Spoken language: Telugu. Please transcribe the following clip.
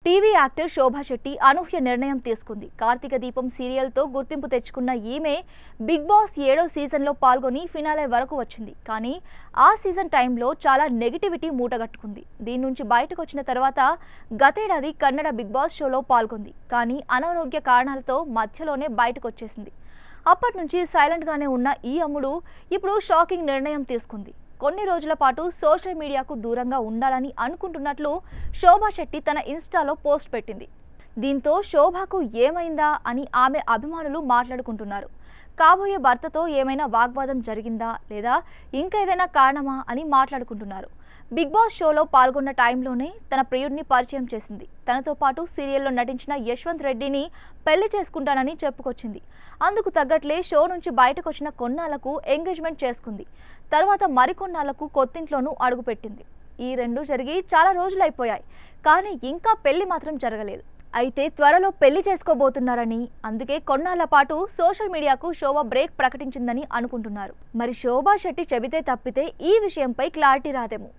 టీవీ యాక్టర్ శోభా శెట్టి అనూహ్య నిర్ణయం తీసుకుంది. కార్తీక దీపం సీరియల్తో గుర్తింపు తెచ్చుకున్న ఈమె బిగ్ బాస్ 7వ సీజన్లో పాల్గొని ఫినాలే వరకు వచ్చింది. కానీ ఆ సీజన్ టైంలో చాలా నెగిటివిటీ మూటగట్టుకుంది. దీని నుంచి బయటకు వచ్చిన తర్వాత గతేడాది కన్నడ బిగ్ బాస్ షోలో పాల్గొంది. కానీ అనారోగ్య కారణాలతో మధ్యలోనే బయటకు వచ్చేసింది. అప్పటి నుంచి సైలెంట్గానే ఉన్న ఈ అమ్ముడు ఇప్పుడు షాకింగ్ నిర్ణయం తీసుకుంది. కొన్ని రోజుల పాటు సోషల్ మీడియాకు దూరంగా ఉండాలని అనుకుంటున్నట్లు శోభా శెట్టి తన ఇన్స్టాలో పోస్ట్ పెట్టింది. దీంతో శోభాకు ఏమైందా అని ఆమె అభిమానులు మాట్లాడుకుంటున్నారు. కాబోయే భర్తతో ఏమైనా వాగ్వాదం జరిగిందా లేదా ఇంకా ఏదైనా కారణమా అని మాట్లాడుకుంటున్నారు. బిగ్ బాస్ షోలో పాల్గొన్న టైంలోనే తన ప్రియుడిని పరిచయం చేసింది. తనతో పాటు సీరియల్లో నటించిన యశ్వంత్ రెడ్డిని పెళ్లి చేసుకుంటానని చెప్పుకొచ్చింది. అందుకు తగ్గట్లే షో నుంచి బయటకు వచ్చిన కొన్నాళ్లకు ఎంగేజ్మెంట్ చేసుకుంది. తర్వాత మరికొన్నాళ్లకు కొత్తింట్లోనూ అడుగుపెట్టింది. ఈ రెండు జరిగి చాలా రోజులైపోయాయి. కానీ ఇంకా పెళ్లి మాత్రం జరగలేదు. అయితే త్వరలో పెళ్లి చేసుకోబోతున్నారని, అందుకే కొన్నాళ్ల పాటు సోషల్ మీడియాకు శోభ బ్రేక్ ప్రకటించిందని అనుకుంటున్నారు. మరి శోభా శెట్టి చెబితే తప్పితే ఈ విషయంపై క్లారిటీ రాదేమో.